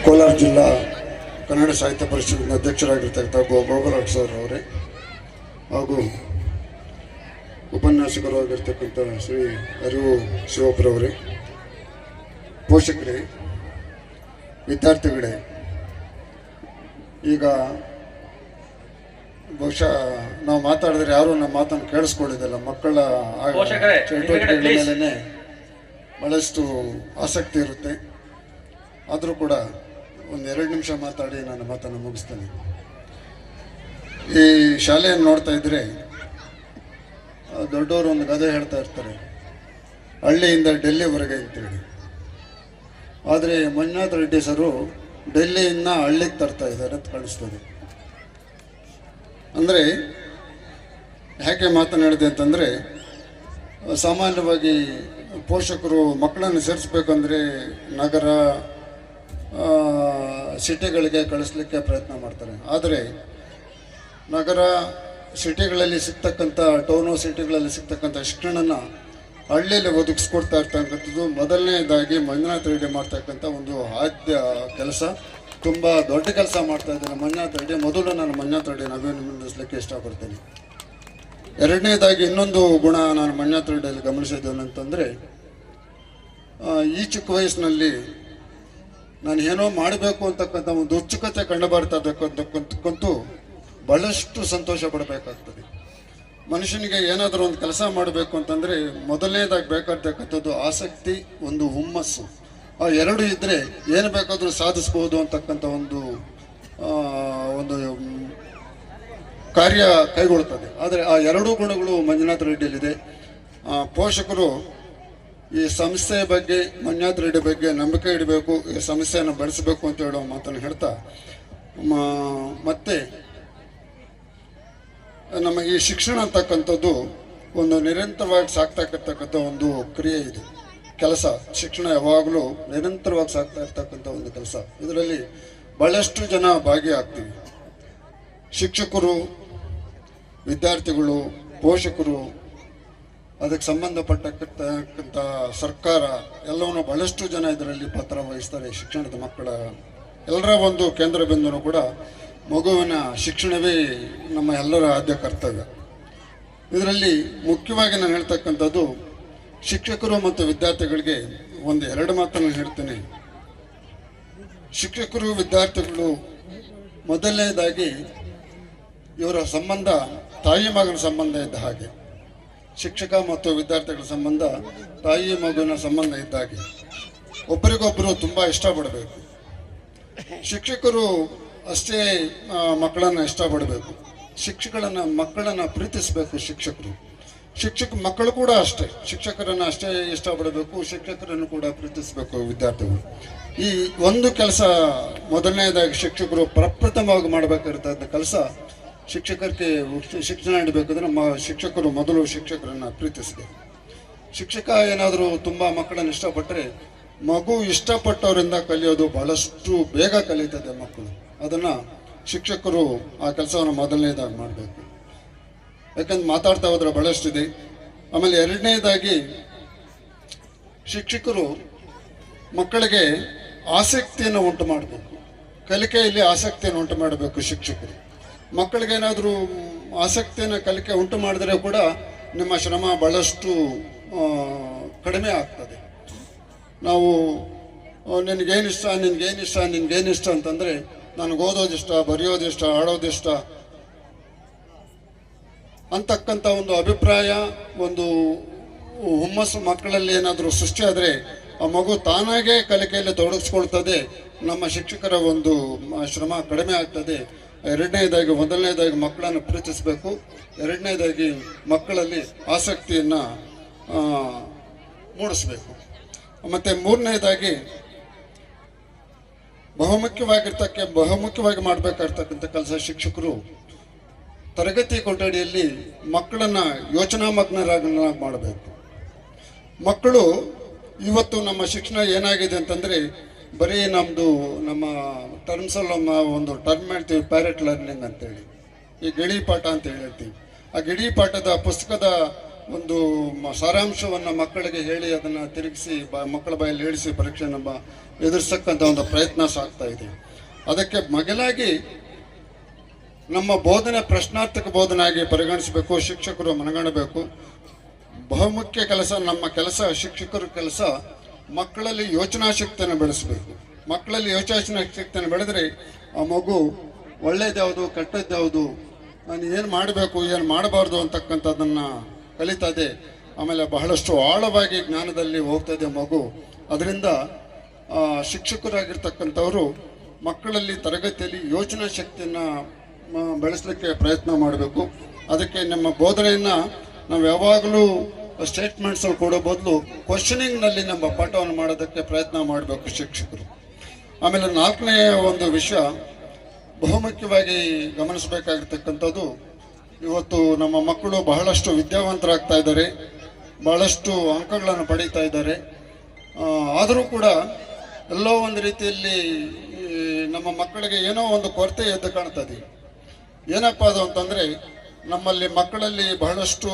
ಕೋಲಾರ ಜಿಲ್ಲಾ ಕನ್ನಡ ಸಾಹಿತ್ಯ ಪರಿಷತ್ತಿನ ಅಧ್ಯಕ್ಷರಾಗಿರ್ತಕ್ಕಂಥ ಗೋಪಾಲಕೃಷ್ಣ ಸರ್ ಅವರೇ ಹಾಗೂ ಉಪನ್ಯಾಸಕರು ಆಗಿರ್ತಕ್ಕಂಥ ಶ್ರೀ ಅರಿವು ಶಿವಪುರವರೇ, ಪೋಷಕರೇ, ವಿದ್ಯಾರ್ಥಿಗಳೇ, ಈಗ ಬಹುಶಃ ನಾವು ಮಾತಾಡಿದ್ರೆ ಯಾರು ನಮ್ಮ ಮಾತನ್ನು ಕೇಳಿಸ್ಕೊಳ್ಳಿದಲ್ಲ. ಮಕ್ಕಳ ಚಟುವಟಿಕೆಗಳ ಮೇಲೇ ಬಹಳಷ್ಟು ಆಸಕ್ತಿ ಇರುತ್ತೆ. ಆದರೂ ಕೂಡ ಒಂದು 2 ನಿಮಿಷ ಮಾತಾಡಿ ನಾನು ಮಾತನ್ನು ಮುಗಿಸ್ತೇನೆ. ಈ ಶಾಲೆಯನ್ನು ನೋಡ್ತಾ ಇದ್ರೆ ದೊಡ್ಡವರು ಒಂದು ಗಾದೆ ಹೇಳ್ತಾ ಇರ್ತಾರೆ, ಹಳ್ಳಿಯಿಂದ ಡೆಲ್ಲಿವರೆಗೆ ಅಂತೇಳಿ. ಆದರೆ ಮಂಜುನಾಥ್ ರೆಡ್ಡಿ ಸರು ಡೆಲ್ಲಿಯಿಂದ ಹಳ್ಳಿಗೆ ತರ್ತಾ ಇದ್ದಾರೆ ಅಂತ ಕಾಣಿಸ್ತದೆ. ಅಂದರೆ ಯಾಕೆ ಮಾತನಾಡಿದೆ ಅಂತಂದರೆ, ಸಾಮಾನ್ಯವಾಗಿ ಪೋಷಕರು ಮಕ್ಕಳನ್ನು ಸೇರಿಸ್ಬೇಕಂದ್ರೆ ನಗರ ಸಿಟಿಗಳಿಗೆ ಕಳಿಸ್ಲಿಕ್ಕೆ ಪ್ರಯತ್ನ ಮಾಡ್ತಾರೆ. ಆದರೆ ನಗರ ಸಿಟಿಗಳಲ್ಲಿ ಸಿಗ್ತಕ್ಕಂಥ ಟೌನು ಸಿಟಿಗಳಲ್ಲಿ ಸಿಗ್ತಕ್ಕಂಥ ಶಿಕ್ಷಣನ ಹಳ್ಳಿಯಲ್ಲಿ ಒದಗಿಸ್ಕೊಡ್ತಾ ಇರ್ತಕ್ಕಂಥದ್ದು ಮೊದಲನೇದಾಗಿ ಮಂಜುನಾಥ್ ರೆಡ್ಡಿ ಮಾಡ್ತಕ್ಕಂಥ ಒಂದು ಆದ್ಯ ಕೆಲಸ. ತುಂಬ ದೊಡ್ಡ ಕೆಲಸ ಮಾಡ್ತಾ ಇದ್ದೇನೆ ಮಂಜುನಾಥ್ ರೆಡ್ಡಿ. ಮೊದಲು ನಾನು ಮಂಜುನಾಥ್ ರೆಡ್ಡಿನ ಅಭಿನಂದಿಸಲಿಕ್ಕೆ ಇಷ್ಟಪಡ್ತೇನೆ. ಎರಡನೇದಾಗಿ ಇನ್ನೊಂದು ಗುಣ ನಾನು ಮಂಜುನಾಥ್ ರೆಡ್ಡಿಯಲ್ಲಿ ಗಮನಿಸಿದ್ದೇನೆ ಅಂತಂದರೆ, ಈ ಚಿಕ್ಕ ವಯಸ್ಸಿನಲ್ಲಿ ನಾನು ಏನೋ ಮಾಡಬೇಕು ಅಂತಕ್ಕಂಥ ಒಂದು ಉತ್ಸುಕತೆ ಕಂಡು ಬರ್ತಾ ಇದ್ದಕ್ಕಂತೂ ಬಹಳಷ್ಟು ಸಂತೋಷ ಪಡಬೇಕಾಗ್ತದೆ. ಮನುಷ್ಯನಿಗೆ ಏನಾದರೂ ಒಂದು ಕೆಲಸ ಮಾಡಬೇಕು ಅಂತಂದರೆ ಮೊದಲನೇದಾಗಿ ಬೇಕಾಗ್ತಕ್ಕಂಥದ್ದು ಆಸಕ್ತಿ, ಒಂದು ಹುಮ್ಮಸ್ಸು. ಆ ಎರಡು ಇದ್ದರೆ ಏನು ಬೇಕಾದರೂ ಸಾಧಿಸ್ಬೋದು ಅಂತಕ್ಕಂಥ ಒಂದು ಕಾರ್ಯ ಕೈಗೊಳ್ಳುತ್ತದೆ. ಆದರೆ ಆ ಎರಡೂ ಗುಣಗಳು ಮಂಜುನಾಥ್ ರೆಡ್ಡಿಯಲ್ಲಿದೆ. ಪೋಷಕರು ಈ ಸಂಸ್ಥೆಯ ಬಗ್ಗೆ, ಮಂಜುನಾಥ್ ರೆಡ್ಡಿ ಬಗ್ಗೆ ನಂಬಿಕೆ ಇಡಬೇಕು, ಈ ಸಂಸ್ಥೆಯನ್ನು ಬೆಳೆಸಬೇಕು ಅಂತ ಹೇಳೋ ಮಾತನ್ನು ಹೇಳ್ತಾ, ಮತ್ತೆ ನಮ್ಮ ಈ ಶಿಕ್ಷಣ ಅಂತಕ್ಕಂಥದ್ದು ಒಂದು ನಿರಂತರವಾಗಿ ಸಾಗ್ತಾಕಿರ್ತಕ್ಕಂಥ ಒಂದು ಕ್ರಿಯೆ ಇದೆ, ಕೆಲಸ. ಶಿಕ್ಷಣ ಯಾವಾಗಲೂ ನಿರಂತರವಾಗಿ ಸಾಗ್ತಾ ಇರ್ತಕ್ಕಂಥ ಒಂದು ಕೆಲಸ. ಇದರಲ್ಲಿ ಬಹಳಷ್ಟು ಜನ ಭಾಗಿಯಾಗ್ತೀವಿ. ಶಿಕ್ಷಕರು, ವಿದ್ಯಾರ್ಥಿಗಳು, ಪೋಷಕರು, ಅದಕ್ಕೆ ಸಂಬಂಧಪಟ್ಟಕ್ಕಂಥ ಸರ್ಕಾರ ಎಲ್ಲವನ್ನೂ ಬಹಳಷ್ಟು ಜನ ಇದರಲ್ಲಿ ಪಾತ್ರ ವಹಿಸ್ತಾರೆ. ಶಿಕ್ಷಣದ ಮಕ್ಕಳ ಎಲ್ಲರ ಒಂದು ಕೇಂದ್ರ ಬಿಂದುನು ಕೂಡ ಮಗುವಿನ ಶಿಕ್ಷಣವೇ ನಮ್ಮ ಎಲ್ಲರ ಆದ್ಯ ಕರ್ತವ್ಯ. ಇದರಲ್ಲಿ ಮುಖ್ಯವಾಗಿ ನಾನು ಹೇಳ್ತಕ್ಕಂಥದ್ದು, ಶಿಕ್ಷಕರು ಮತ್ತು ವಿದ್ಯಾರ್ಥಿಗಳಿಗೆ 1-2 ಮಾತನ್ನು ಹೇಳ್ತೇನೆ. ಶಿಕ್ಷಕರು, ವಿದ್ಯಾರ್ಥಿಗಳು ಮೊದಲನೇದಾಗಿ ಇವರ ಸಂಬಂಧ ತಾಯಿ ಮಗನ ಸಂಬಂಧ ಇದ್ದ ಹಾಗೆ. ಶಿಕ್ಷಕ ಮತ್ತು ವಿದ್ಯಾರ್ಥಿಗಳ ಸಂಬಂಧ ತಾಯಿ ಮಗುವಿನ ಸಂಬಂಧ ಇದ್ದ ಹಾಗೆ. ಒಬ್ಬರಿಗೊಬ್ಬರು ತುಂಬ ಇಷ್ಟಪಡಬೇಕು. ಶಿಕ್ಷಕರು ಅಷ್ಟೇ ಮಕ್ಕಳನ್ನು ಇಷ್ಟಪಡಬೇಕು. ಮಕ್ಕಳನ್ನು ಪ್ರೀತಿಸಬೇಕು ಶಿಕ್ಷಕರು. ಮಕ್ಕಳು ಕೂಡ ಅಷ್ಟೇ ಶಿಕ್ಷಕರನ್ನು ಅಷ್ಟೇ ಇಷ್ಟಪಡಬೇಕು, ಶಿಕ್ಷಕರನ್ನು ಕೂಡ ಪ್ರೀತಿಸಬೇಕು ವಿದ್ಯಾರ್ಥಿಗಳು. ಈ ಒಂದು ಕೆಲಸ ಮೊದಲನೇದಾಗಿ ಶಿಕ್ಷಕರು ಪ್ರಪ್ರಥಮವಾಗಿ ಮಾಡಬೇಕಾಗಿರ್ತಕ್ಕಂಥ ಕೆಲಸ. ಶಿಕ್ಷಕರಿಗೆ ಶಿಕ್ಷಣ ನೀಡಬೇಕಾದ್ರೆ ಶಿಕ್ಷಕರು ಮೊದಲು ಶಿಕ್ಷಕರನ್ನು ಪ್ರೀತಿಸಬೇಕು. ಶಿಕ್ಷಕ ಏನಾದರೂ ತುಂಬ ಮಕ್ಕಳನ್ನು ಇಷ್ಟಪಟ್ಟರೆ, ಮಗು ಇಷ್ಟಪಟ್ಟವರಿಂದ ಕಲಿಯೋದು ಬಹಳಷ್ಟು ಬೇಗ ಕಲಿತದೆ ಮಕ್ಕಳು. ಅದನ್ನು ಶಿಕ್ಷಕರು ಆ ಕೆಲಸವನ್ನು ಮೊದಲನೇದಾಗಿ ಮಾಡಬೇಕು. ಯಾಕಂದ್ರೆ ಮಾತಾಡ್ತಾ ಹೋದ್ರೆ ಬಹಳಷ್ಟಿದೆ. ಆಮೇಲೆ ಎರಡನೇದಾಗಿ ಶಿಕ್ಷಕರು ಮಕ್ಕಳಿಗೆ ಆಸಕ್ತಿಯನ್ನು ಉಂಟು ಮಾಡಬೇಕು. ಕಲಿಕೆಯಲ್ಲಿ ಆಸಕ್ತಿಯನ್ನು ಉಂಟು ಮಾಡಬೇಕು ಶಿಕ್ಷಕರು. ಮಕ್ಕಳಿಗೇನಾದರೂ ಆಸಕ್ತಿಯನ್ನು ಕಲಿಕೆ ಉಂಟು ಮಾಡಿದರೆ ಕೂಡ ನಿಮ್ಮ ಶ್ರಮ ಬಹಳಷ್ಟು ಕಡಿಮೆ ಆಗ್ತದೆ. ನಾವು ನಿನಗೇನಿಷ್ಟ ಅಂತಂದರೆ, ನನಗೆ ಓದೋದಿಷ್ಟ, ಬರೆಯೋದಿಷ್ಟ, ಆಡೋದಿಷ್ಟ ಅಂತಕ್ಕಂಥ ಒಂದು ಅಭಿಪ್ರಾಯ, ಒಂದು ಹುಮ್ಮಸ್ಸು ಮಕ್ಕಳಲ್ಲಿ ಏನಾದರೂ ಸೃಷ್ಟಿಯಾದರೆ ಆ ಮಗು ತಾನಾಗೇ ಕಲಿಕೆಯಲ್ಲಿ ತೊಡಗಿಸ್ಕೊಳ್ತದೆ. ನಮ್ಮ ಶಿಕ್ಷಕರ ಒಂದು ಶ್ರಮ ಕಡಿಮೆ ಆಗ್ತದೆ. ಮೊದಲನೇದಾಗಿ ಮಕ್ಕಳನ್ನು ಪ್ರೀತಿಸಬೇಕು. ಎರಡನೇದಾಗಿ ಮಕ್ಕಳಲ್ಲಿ ಆಸಕ್ತಿಯನ್ನು ಮೂಡಿಸಬೇಕು. ಮತ್ತು ಮೂರನೇದಾಗಿ ಬಹುಮುಖ್ಯವಾಗಿ ಮಾಡಬೇಕಾಗಿರ್ತಕ್ಕಂಥ ಕೆಲಸ, ಶಿಕ್ಷಕರು ತರಗತಿ ಕೊಠಡಿಯಲ್ಲಿ ಮಕ್ಕಳನ್ನು ಯೋಚನಾಮಗ್ನರಾಗಿ ಮಾಡಬೇಕು. ಮಕ್ಕಳು ಇವತ್ತು ನಮ್ಮ ಶಿಕ್ಷಣ ಏನಾಗಿದೆ ಅಂತಂದರೆ, ಬರೀ ನಮ್ಮ ಟರ್ಮ್ಸಲ್ಲಿ ಒಂದು ಟರ್ಮ್ ಹೇಳ್ತೀವಿ, ಪ್ಯಾರೆಟ್ ಲರ್ನಿಂಗ್ ಅಂತೇಳಿ, ಈ ಗಿಳಿ ಪಾಠ ಅಂತ ಹೇಳ್ತೀವಿ. ಆ ಗಿಳಿ ಪಾಠದ ಪುಸ್ತಕದ ಒಂದು ಸಾರಾಂಶವನ್ನು ಮಕ್ಕಳಿಗೆ ಹೇಳಿ ಅದನ್ನು ತಿರುಗಿಸಿ ಮಕ್ಕಳ ಬಾಯಲ್ಲಿ ಹೇಳಿಸಿ ಪರೀಕ್ಷೆಯನ್ನು ಎದುರಿಸಕ್ಕಂಥ ಒಂದು ಪ್ರಯತ್ನ ಸಾಗ್ತಾ ಇದೆ. ಅದಕ್ಕೆ ಮೊದಲಾಗಿ ನಮ್ಮ ಬೋಧನೆ ಪ್ರಶ್ನಾರ್ಥಕ ಬೋಧನೆ ಆಗಿ ಪರಿಗಣಿಸಬೇಕು, ಶಿಕ್ಷಕರು ಮನಗಾಣಬೇಕು. ಬಹುಮುಖ್ಯ ಕೆಲಸ, ನಮ್ಮ ಕೆಲಸ, ಶಿಕ್ಷಕರ ಕೆಲಸ ಮಕ್ಕಳಲ್ಲಿ ಯೋಚನಾ ಶಕ್ತಿಯನ್ನು ಬೆಳೆಸಬೇಕು. ಮಕ್ಕಳಲ್ಲಿ ಯೋಚನಾ ಶಕ್ತಿಯನ್ನು ಬೆಳೆದರೆ ಆ ಮಗು ಒಳ್ಳೇದ್ಯಾವುದು ಕೆಟ್ಟದ್ಯಾವುದು, ನಾನು ಏನು ಮಾಡಬೇಕು ಏನು ಮಾಡಬಾರ್ದು ಅಂತಕ್ಕಂಥದ್ದನ್ನು ಕಲಿತದೆ. ಆಮೇಲೆ ಬಹಳಷ್ಟು ಆಳವಾಗಿ ಜ್ಞಾನದಲ್ಲಿ ಹೋಗ್ತದೆ ಮಗು. ಅದರಿಂದ ಶಿಕ್ಷಕರಾಗಿರ್ತಕ್ಕಂಥವರು ಮಕ್ಕಳಲ್ಲಿ ತರಗತಿಯಲ್ಲಿ ಯೋಚನಾ ಶಕ್ತಿಯನ್ನು ಬೆಳೆಸಲಿಕ್ಕೆ ಪ್ರಯತ್ನ ಮಾಡಬೇಕು. ಅದಕ್ಕೆ ನಮ್ಮ ಬೋಧನೆಯನ್ನು ನಾವು ಯಾವಾಗಲೂ ಸ್ಟೇಟ್ಮೆಂಟ್ಸಲ್ಲಿ ಕೊಡೋ ಬದಲು ಕ್ವಶನಿಂಗ್ನಲ್ಲಿ ನಮ್ಮ ಪಾಠವನ್ನು ಮಾಡೋದಕ್ಕೆ ಪ್ರಯತ್ನ ಮಾಡಬೇಕು ಶಿಕ್ಷಕರು. ಆಮೇಲೆ ನಾಲ್ಕನೇ ಒಂದು ವಿಷಯ ಬಹುಮುಖ್ಯವಾಗಿ ಗಮನಿಸಬೇಕಾಗಿರ್ತಕ್ಕಂಥದ್ದು, ಇವತ್ತು ನಮ್ಮ ಮಕ್ಕಳು ಬಹಳಷ್ಟು ವಿದ್ಯಾವಂತರಾಗ್ತಾ ಇದ್ದಾರೆ, ಬಹಳಷ್ಟು ಅಂಕಗಳನ್ನು ಪಡೀತಾ ಇದ್ದಾರೆ. ಆದರೂ ಕೂಡ ಎಲ್ಲೋ ಒಂದು ರೀತಿಯಲ್ಲಿ ನಮ್ಮ ಮಕ್ಕಳಿಗೆ ಏನೋ ಒಂದು ಕೊರತೆ ಎದ್ದು ಕಾಣ್ತದೆ. ಏನಪ್ಪ ಅದು ಅಂತಂದರೆ, ನಮ್ಮಲ್ಲಿ ಮಕ್ಕಳಲ್ಲಿ ಬಹಳಷ್ಟು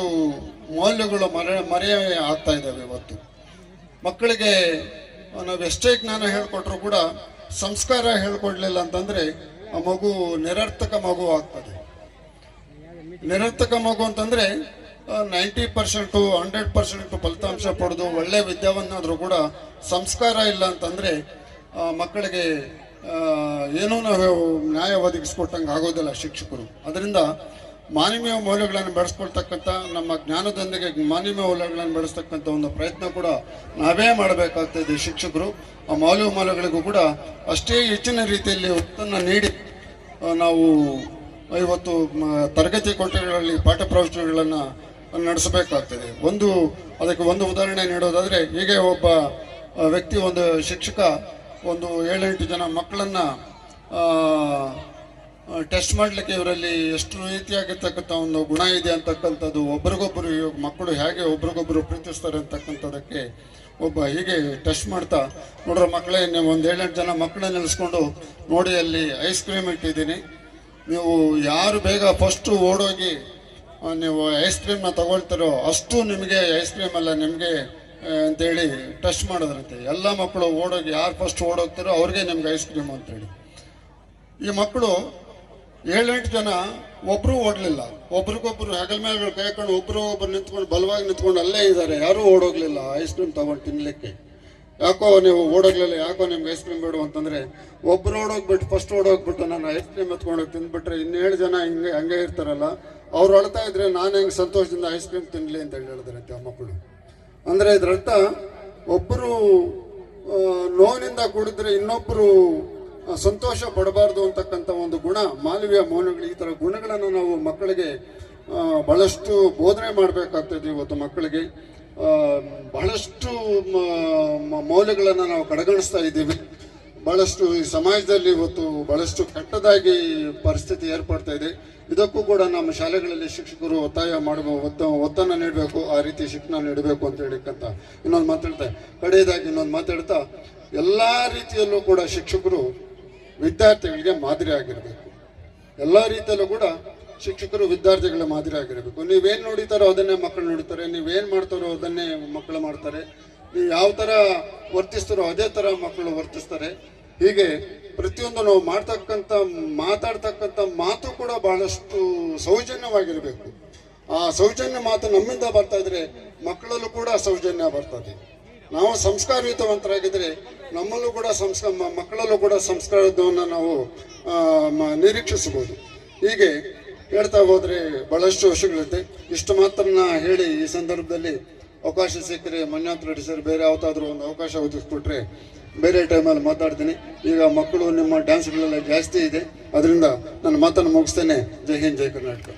ಮೌಲ್ಯಗಳು ಮರೆಯ ಆಗ್ತಾ ಇದ್ದಾವೆ. ಇವತ್ತು ಮಕ್ಕಳಿಗೆ ನಾವು ಎಷ್ಟೇ ಜ್ಞಾನ ಹೇಳ್ಕೊಟ್ರೂ ಕೂಡ ಸಂಸ್ಕಾರ ಹೇಳ್ಕೊಡ್ಲಿಲ್ಲ ಅಂತಂದರೆ ಆ ಮಗು ನಿರರ್ಥಕ ಮಗು ಆಗ್ತದೆ. ನಿರರ್ಥಕ ಮಗು ಅಂತಂದರೆ 90% 100% ಫಲಿತಾಂಶ ಪಡೆದು ಒಳ್ಳೆ ವಿದ್ಯಾವಂತನಾದರೂ ಕೂಡ ಸಂಸ್ಕಾರ ಇಲ್ಲ ಅಂತಂದರೆ ಮಕ್ಕಳಿಗೆ ಏನೂ ನಾವು ನ್ಯಾಯ ಒದಗಿಸ್ಕೊಟ್ಟಂಗೆ ಆಗೋದಿಲ್ಲ ಶಿಕ್ಷಕರು. ಅದರಿಂದ ಮಾನವೀಯ ಮೌಲ್ಯಗಳನ್ನು ಬೆಳೆಸ್ಕೊಳ್ತಕ್ಕಂಥ, ನಮ್ಮ ಜ್ಞಾನದೊಂದಿಗೆ ಮಾನವೀಯ ಮೌಲ್ಯಗಳನ್ನು ಬೆಳೆಸ್ತಕ್ಕಂಥ ಒಂದು ಪ್ರಯತ್ನ ಕೂಡ ನಾವೇ ಮಾಡಬೇಕಾಗ್ತದೆ ಶಿಕ್ಷಕರು. ಆ ಮೌಲ್ಯಗಳಿಗೂ ಕೂಡ ಅಷ್ಟೇ ಹೆಚ್ಚಿನ ರೀತಿಯಲ್ಲಿ ಒತ್ತನ್ನು ನೀಡಿ ನಾವು ಇವತ್ತು ತರಗತಿ ಕೊಠಡಿಗಳಲ್ಲಿ ಪಾಠ ಪ್ರವಚನಗಳನ್ನು ನಡೆಸಬೇಕಾಗ್ತದೆ. ಅದಕ್ಕೆ ಒಂದು ಉದಾಹರಣೆ ನೀಡೋದಾದರೆ, ಹೀಗೆ ಒಬ್ಬ ವ್ಯಕ್ತಿ, ಒಂದು ಶಿಕ್ಷಕ ಒಂದು 7-8 ಜನ ಮಕ್ಕಳನ್ನು ಟೆಸ್ಟ್ ಮಾಡಲಿಕ್ಕೆ ಇವರಲ್ಲಿ ಎಷ್ಟು ರೀತಿಯಾಗಿರ್ತಕ್ಕಂಥ ಒಂದು ಗುಣ ಇದೆ ಅಂತಕ್ಕಂಥದ್ದು, ಒಬ್ರಿಗೊಬ್ಬರು ಮಕ್ಕಳು ಹೇಗೆ ಒಬ್ರಿಗೊಬ್ಬರು ಪ್ರೀತಿಸ್ತಾರೆ ಅಂತಕ್ಕಂಥದ್ದಕ್ಕೆ ಹೀಗೆ ಟೆಸ್ಟ್ ಮಾಡ್ತಾ, ನೋಡ್ರ ಮಕ್ಕಳೇ, ನೀವು ಒಂದು 7-8 ಜನ ಮಕ್ಕಳನ್ನ ನಿಲ್ಲಿಸ್ಕೊಂಡು ನೋಡಿ, ಅಲ್ಲಿ ಐಸ್ ಕ್ರೀಮ್ ಇಟ್ಟಿದ್ದೀನಿ, ನೀವು ಯಾರು ಬೇಗ ಫಸ್ಟು ಓಡೋಗಿ ನೀವು ಐಸ್ ಕ್ರೀಮ್ನ ತಗೊಳ್ತಾರೋ ಅಷ್ಟು ನಿಮಗೆ ಐಸ್ ಕ್ರೀಮ್ ಅಲ್ಲ ನಿಮಗೆ ಅಂತೇಳಿ ಟೆಸ್ಟ್ ಮಾಡೋದ್ರಂತೆ. ಎಲ್ಲ ಮಕ್ಕಳು ಓಡೋಗಿ ಯಾರು ಫಸ್ಟ್ ಓಡೋಗ್ತಾರೋ ಅವ್ರಿಗೆ ನಿಮ್ಗೆ ಐಸ್ ಕ್ರೀಮ್ ಅಂತೇಳಿ. ಈ ಮಕ್ಕಳು 7-8 ಜನ ಒಬ್ಬರು ಓಡಲಿಲ್ಲ, ಒಬ್ರಿಗೊಬ್ರು ಹೆಗಲ ಮೇಲೆ ಕೈ ಹಾಕೊಂಡು ಒಬ್ರು ನಿಂತ್ಕೊಂಡು ಬಲವಾಗಿ ನಿಂತ್ಕೊಂಡು ಅಲ್ಲೇ ಇದ್ದಾರೆ, ಯಾರೂ ಓಡೋಗ್ಲಿಲ್ಲ ಐಸ್ ಕ್ರೀಮ್ ತಗೊಂಡು ತಿನ್ಲಿಕ್ಕೆ. ಯಾಕೋ ನೀವು ಓಡೋಗ್ಲಿಲ್ಲ, ಯಾಕೋ ನಿಮ್ಗೆ ಐಸ್ ಕ್ರೀಮ್ ಬೇಡ ಅಂತಂದರೆ, ಒಬ್ರು ಫಸ್ಟ್ ಓಡೋಗ್ಬಿಟ್ಟು ನಾನು ಐಸ್ ಕ್ರೀಮ್ ಎತ್ಕೊಂಡೋಗಿ ತಿಂದ್ಬಿಟ್ರೆ 7 ಜನ ಹಂಗೆ ಇರ್ತಾರಲ್ಲ, ಅವ್ರು ಅಳ್ತಾ ಇದ್ರೆ ನಾನು ಹೆಂಗೆ ಸಂತೋಷದಿಂದ ಐಸ್ ಕ್ರೀಮ್ ತಿನ್ನಲಿ ಅಂತ ಹೇಳಿದ್ರಂತೆ ಆ ಮಕ್ಕಳು. ಅಂದರೆ ಇದರರ್ಥ, ಒಬ್ಬರು ನೋವಿನಿಂದ ಕೂಡಿದ್ರೆ ಇನ್ನೊಬ್ಬರು ಸಂತೋಷ ಪಡಬಾರ್ದು ಅಂತಕ್ಕಂಥ ಒಂದು ಗುಣ, ಮಾನವೀಯ ಮೌಲ್ಯಗಳು, ಈ ಥರ ಗುಣಗಳನ್ನು ನಾವು ಮಕ್ಕಳಿಗೆ ಬಹಳಷ್ಟು ಬೋಧನೆ ಮಾಡಬೇಕಾಗ್ತದೆ. ಇವತ್ತು ಮಕ್ಕಳಿಗೆ ಬಹಳಷ್ಟು ಮೌಲ್ಯಗಳನ್ನು ನಾವು ಕಡೆಗಣಿಸ್ತಾ ಇದ್ದೀವಿ. ಬಹಳಷ್ಟು ಈ ಸಮಾಜದಲ್ಲಿ ಇವತ್ತು ಬಹಳಷ್ಟು ಕೆಟ್ಟದಾಗಿ ಪರಿಸ್ಥಿತಿ ಏರ್ಪಡ್ತಾ ಇದೆ. ಇದಕ್ಕೂ ಕೂಡ ನಮ್ಮ ಶಾಲೆಗಳಲ್ಲಿ ಶಿಕ್ಷಕರು ಒತ್ತನ್ನು ನೀಡಬೇಕು, ಆ ರೀತಿ ಶಿಕ್ಷಣ ನೀಡಬೇಕು ಅಂತ ಹೇಳಿಕ್ಕಂತ ಇನ್ನೊಂದು ಮಾತಾಡ್ತಾ, ಕಡೆಯದಾಗಿ ಇನ್ನೊಂದು ಮಾತಾಡ್ತಾ, ಎಲ್ಲ ರೀತಿಯಲ್ಲೂ ಕೂಡ ಶಿಕ್ಷಕರು ವಿದ್ಯಾರ್ಥಿಗಳಿಗೆ ಮಾದರಿ ಆಗಿರಬೇಕು. ಎಲ್ಲ ರೀತಿಯಲ್ಲೂ ಕೂಡ ಶಿಕ್ಷಕರು ವಿದ್ಯಾರ್ಥಿಗಳ ಮಾದರಿ ಆಗಿರಬೇಕು. ನೀವೇನು ನೋಡಿತಾರೋ ಅದನ್ನೇ ಮಕ್ಕಳು ನೋಡ್ತಾರೆ, ನೀವೇನು ಮಾಡ್ತಾರೋ ಅದನ್ನೇ ಮಕ್ಕಳು ಮಾಡ್ತಾರೆ, ನೀವು ಯಾವ ಥರ ವರ್ತಿಸ್ತಾರೋ ಅದೇ ಥರ ಮಕ್ಕಳು ವರ್ತಿಸ್ತಾರೆ. ಹೀಗೆ ಪ್ರತಿಯೊಂದು ನಾವು ಮಾತಾಡ್ತಕ್ಕಂಥ ಮಾತು ಕೂಡ ಬಹಳಷ್ಟು ಸೌಜನ್ಯವಾಗಿರಬೇಕು. ಆ ಸೌಜನ್ಯ ಮಾತು ನಮ್ಮಿಂದ ಬರ್ತಾ ಇದ್ರೆ ಮಕ್ಕಳಲ್ಲೂ ಕೂಡ ಸೌಜನ್ಯ ಬರ್ತದೆ. ನಾವು ಸಂಸ್ಕಾರಯುತವಂತರಾಗಿದ್ದರೆ ನಮ್ಮಲ್ಲೂ ಕೂಡ ಮಕ್ಕಳಲ್ಲೂ ಕೂಡ ಸಂಸ್ಕಾರವನ್ನು ನಾವು ನಿರೀಕ್ಷಿಸಬಹುದು. ಹೀಗೆ ಹೇಳ್ತಾ ಹೋದರೆ ಬಹಳಷ್ಟು ವರ್ಷಗಳಿರುತ್ತೆ. ಇಷ್ಟು ಮಾತ್ರನ ಹೇಳಿ ಈ ಸಂದರ್ಭದಲ್ಲಿ ಅವಕಾಶ ಸಿಕ್ಕರೆ ಮಂಜುನಾಥ್ ರೆಡ್ಡಿ ಸರ್ ಬೇರೆ ಯಾವತ್ತಾದರೂ ಒಂದು ಅವಕಾಶ ಒದಗಿಸ್ಕೊಟ್ರೆ ಬೇರೆ ಟೈಮಲ್ಲಿ ಮಾತಾಡ್ತೀನಿ. ಈಗ ಮಕ್ಕಳು ನಿಮ್ಮ ಡ್ಯಾನ್ಸ್ಗಳೆಲ್ಲ ಜಾಸ್ತಿ ಇದೆ, ಅದರಿಂದ ನನ್ನ ಮಾತನ್ನು ಮುಗಿಸ್ತೇನೆ. ಜೈ ಹಿಂದ್, ಜೈ ಕರ್ನಾಟಕ.